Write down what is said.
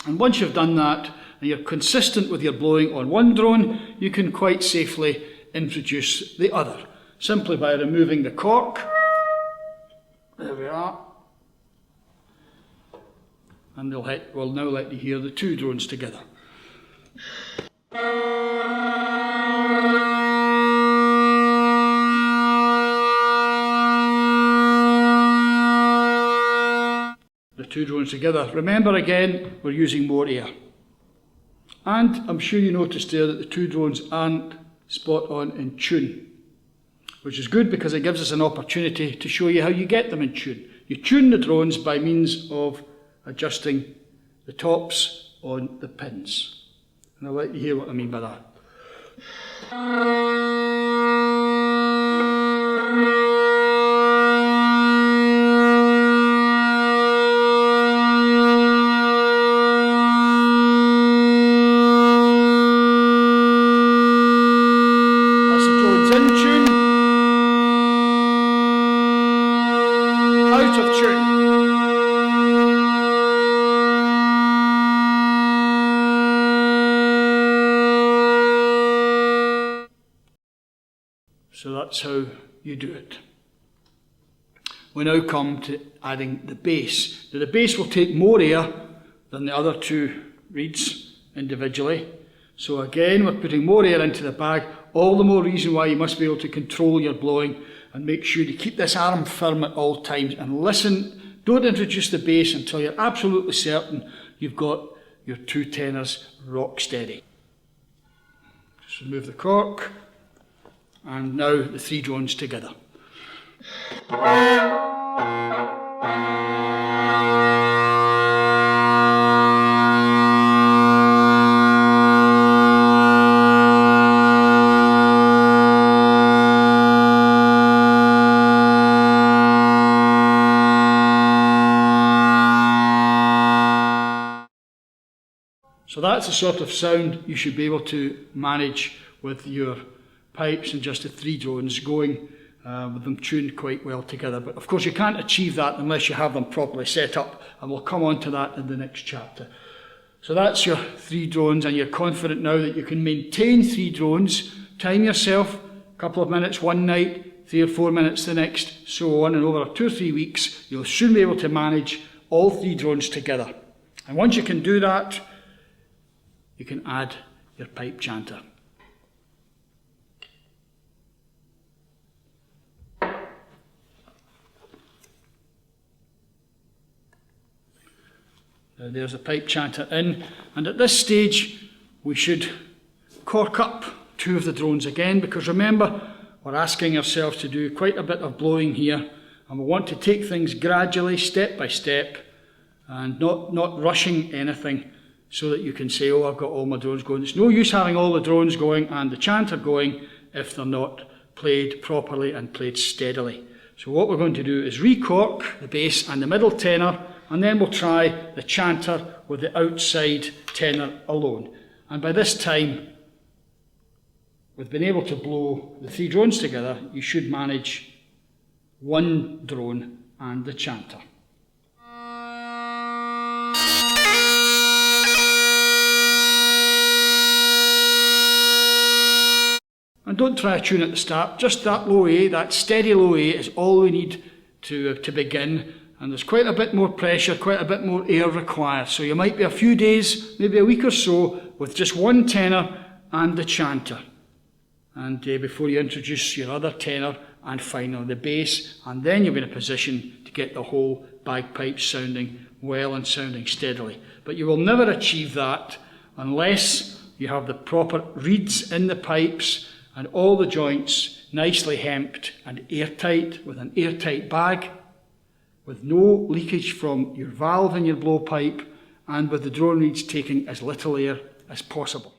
And once you've done that, and you're consistent with your blowing on one drone, you can quite safely introduce the other, simply by removing the cork. There we are. And we'll now let you hear the two drones together. The two drones together. Remember again, we're using more air. And I'm sure you noticed there that the two drones aren't spot on in tune, which is good because it gives us an opportunity to show you how you get them in tune. You tune the drones by means of adjusting the tops on the pins. And I'll let you hear what I mean by that. That's the drones in tune, out of tune. So that's how you do it. We now come to adding the bass. Now the bass will take more air than the other two reeds individually. So again, we're putting more air into the bag, all the more reason why you must be able to control your blowing and make sure you keep this arm firm at all times and listen. Don't introduce the bass until you're absolutely certain you've got your two tenors rock steady. Just remove the cork. And now the three drones together. So that's the sort of sound you should be able to manage with your pipes and just the three drones going with them tuned quite well together. But of course you can't achieve that unless you have them properly set up, and we'll come on to that in the next chapter. So that's your three drones, and you're confident now that you can maintain three drones, time yourself, a couple of minutes one night, 3 or 4 minutes the next, so on, and over 2 or 3 weeks you'll soon be able to manage all three drones together. And once you can do that, you can add your pipe chanter. There's a pipe chanter in, and at this stage we should cork up 2 of the drones again, because remember, we're asking ourselves to do quite a bit of blowing here, and we want to take things gradually, step by step, and not rushing anything, so that you can say, oh, I've got all my drones going. It's no use having all the drones going and the chanter going if they're not played properly and played steadily. So what we're going to do is recork the bass and the middle tenor, and then we'll try the chanter with the outside tenor alone. And by this time, with being able to blow the three drones together, you should manage one drone and the chanter. And don't try a tune at the start, just that low A, that steady low A is all we need to begin. And there's quite a bit more pressure, quite a bit more air required. So you might be a few days, maybe a week or so, with just one tenor and the chanter. And before you introduce your other tenor and finally the bass, and then you'll be in a position to get the whole bagpipe sounding well and sounding steadily. But you will never achieve that unless you have the proper reeds in the pipes and all the joints nicely hemped and airtight with an airtight bag, with no leakage from your valve in your blowpipe, and with the drone reeds taking as little air as possible.